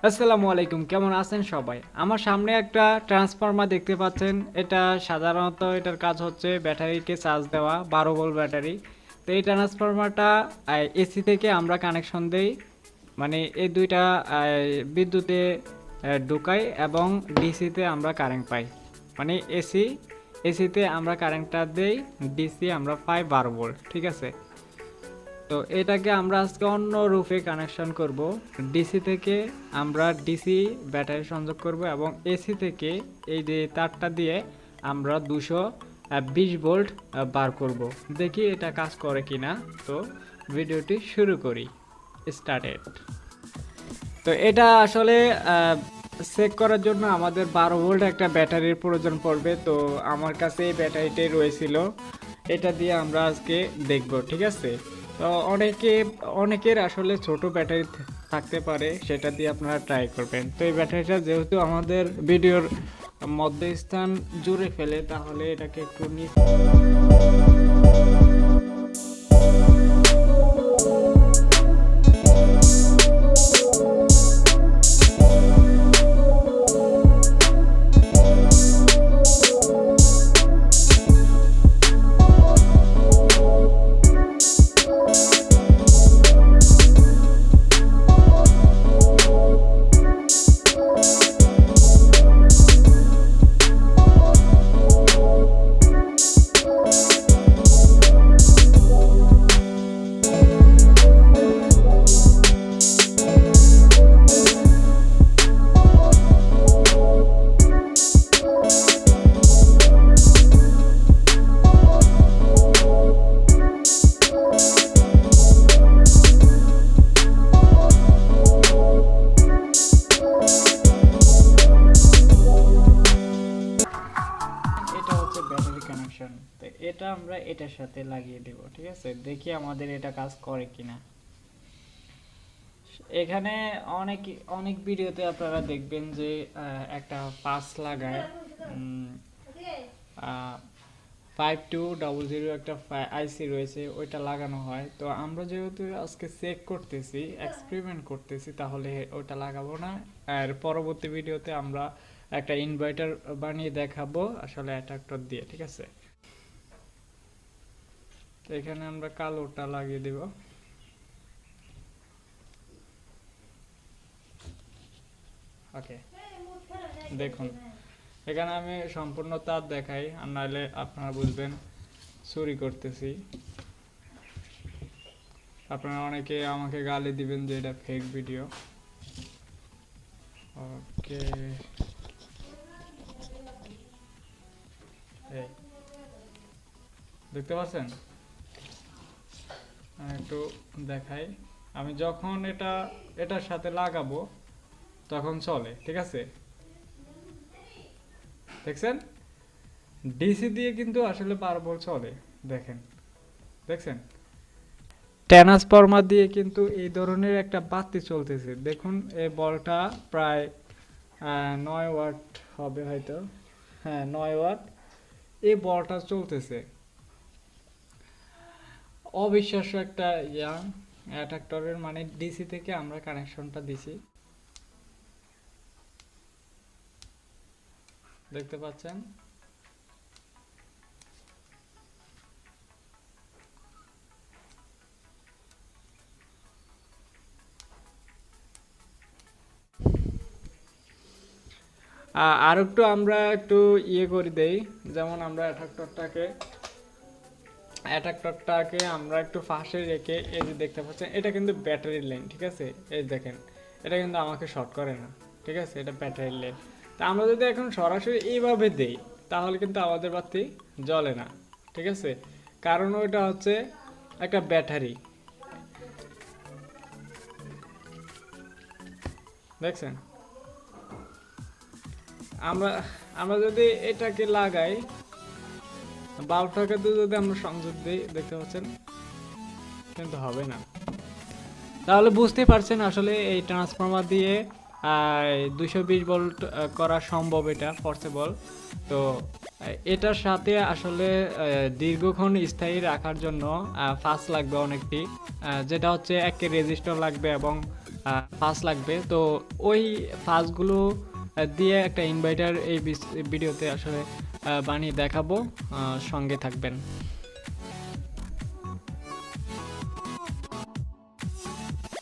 আসসালামু আলাইকুম, কেমন আছেন সবাই? আমার সামনে একটা ট্রান্সফরমার দেখতে পাচ্ছেন। এটা সাধারণত এটার কাজ হচ্ছে ব্যাটারিকে চার্জ দেওয়া, 12 ভোল্ট ব্যাটারি। তো এই ট্রান্সফরমারটা এসি থেকে আমরা কানেকশন দেই, মানে এই দুইটা বিদ্যুতে ঢুকাই এবং ডিসিতে আমরা কারেন্ট পাই। মানে এসিতে আমরা কারেন্টটা দেই, ডিসি আমরা পাই 12 ভোল্ট, ঠিক আছে? তো এটাকে আমরা আজকে অন্য রূপে কানেকশন করব। ডিসি থেকে আমরা ডিসি ব্যাটারি সংযোগ করব এবং এসি থেকে এই যে তারটা দিয়ে আমরা 220 ভোল্ট বার করব। দেখি এটা কাজ করে কিনা। তো ভিডিওটি শুরু করি, স্টার্টেড। তো এটা আসলে চেক করার জন্য আমাদের 12 ভোল্ট একটা ব্যাটারির প্রয়োজন পড়বে। তো আমার কাছে এই ব্যাটারিটাই রয়েছিল, এটা দিয়ে আমরা আজকে দেখব, ঠিক আছে? তো অনেকের আসলে ছোট ব্যাটারি থাকতে পারে, সেটা দিয়ে আপনারা ট্রাই করবেন। তো এই ব্যাটারিটা যেহেতু আমাদের ভিডিওর মধ্যস্থান জুড়ে ফেলে, তাহলে এটাকে একটু এটা হচ্ছে ব্যাটারি কানেকশন। তো এটা আমরা এটার সাথে লাগিয়ে দেব, ঠিক আছে? দেখি আমাদের এটা কাজ করে কিনা। এখানে অনেক অনেক ভিডিওতে আপনারা দেখবেন যে একটা পাস লাগায়, 5200 একটা আইসি রয়েছে, ওইটা লাগানো হয়। তো আমরা যেহেতু আজকে চেক করতেছি, এক্সপেরিমেন্ট করতেছি, তাহলে ওইটা লাগাবো না। আর পরবর্তী ভিডিওতে আমরা একটা ইনভার্টার বানিয়ে দেখাবো আসলে অ্যাডাপ্টার দিয়ে, ঠিক আছে? তো এখানে আমরা কালোটা লাগিয়ে দিব। ওকে, দেখুন এখানে আমি সম্পূর্ণ তার দেখাই, আর নাহলে আপনারা বুঝবেন চুরি করতেছি। আপনারা অনেকে আমাকে গালি দিবেন যে এটা ফেক ভিডিও। ওকে, এই দেখতে পাচ্ছেন? আমি একটু দেখাই। আমি যখন এটার সাথে লাগাবো তখন চলে, ঠিক আছে? দেখছেন, ডিসি দিয়ে কিন্তু আসলে 12 ভোল্ট চলে। দেখেন, দেখছেন, ট্রান্সফরমার দিয়ে কিন্তু এই ধরনের একটা বাতি চলতেছে। দেখুন এই বলটা প্রায় 9 ওয়াট হবে হয়তো। হ্যাঁ, 9 ওয়াট এই বলটা চলতেছে। অবিশ্বাস্য একটা অ্যাডাপ্টারের, মানে ডিসি থেকে আমরা কানেকশনটা দিছি, দেখতে পাচ্ছেন? আর একটু আমরা একটু করে দেই, যেমন আমরা অ্যাট্রাক্টরটাকে আমরা একটু ফাঁসে রেখে, এই যে দেখতে পাচ্ছেন এটা কিন্তু ব্যাটারির লাইন, ঠিক আছে? এই দেখেন, এটা কিন্তু আমাকে শর্ট করে না, ঠিক আছে? এটা ব্যাটারির লাইন। তা আমরা যদি এখন সরাসরি এইভাবে দেই, তাহলে কিন্তু আমাদের বাতি জ্বলে না, ঠিক আছে? কারণ ওইটা হচ্ছে একটা ব্যাটারি, দেখছেন? আমরা আমরা যদি এটাকে লাগাই, বাল্বটাকে যদি আমরা সংযোগ দিই, দেখতে পাচ্ছেন কিন্তু হবে না। তাহলে বুঝতে পারছেন আসলে এই ট্রান্সফরমার দিয়ে 220 ভোল্ট করা সম্ভব, এটা পসিবল। তো এটার সাথে আসলে দীর্ঘক্ষণ স্থায়ী রাখার জন্য ফাস্ট লাগবে অনেকটি, যেটা হচ্ছে 1 রেজিস্টার লাগবে এবং ফাস লাগবে। তো ওই ফাসগুলো দিয়ে একটা ইনভার্টার এই ভিডিওতে আসলে বানিয়ে দেখাবো, সঙ্গে থাকবেন।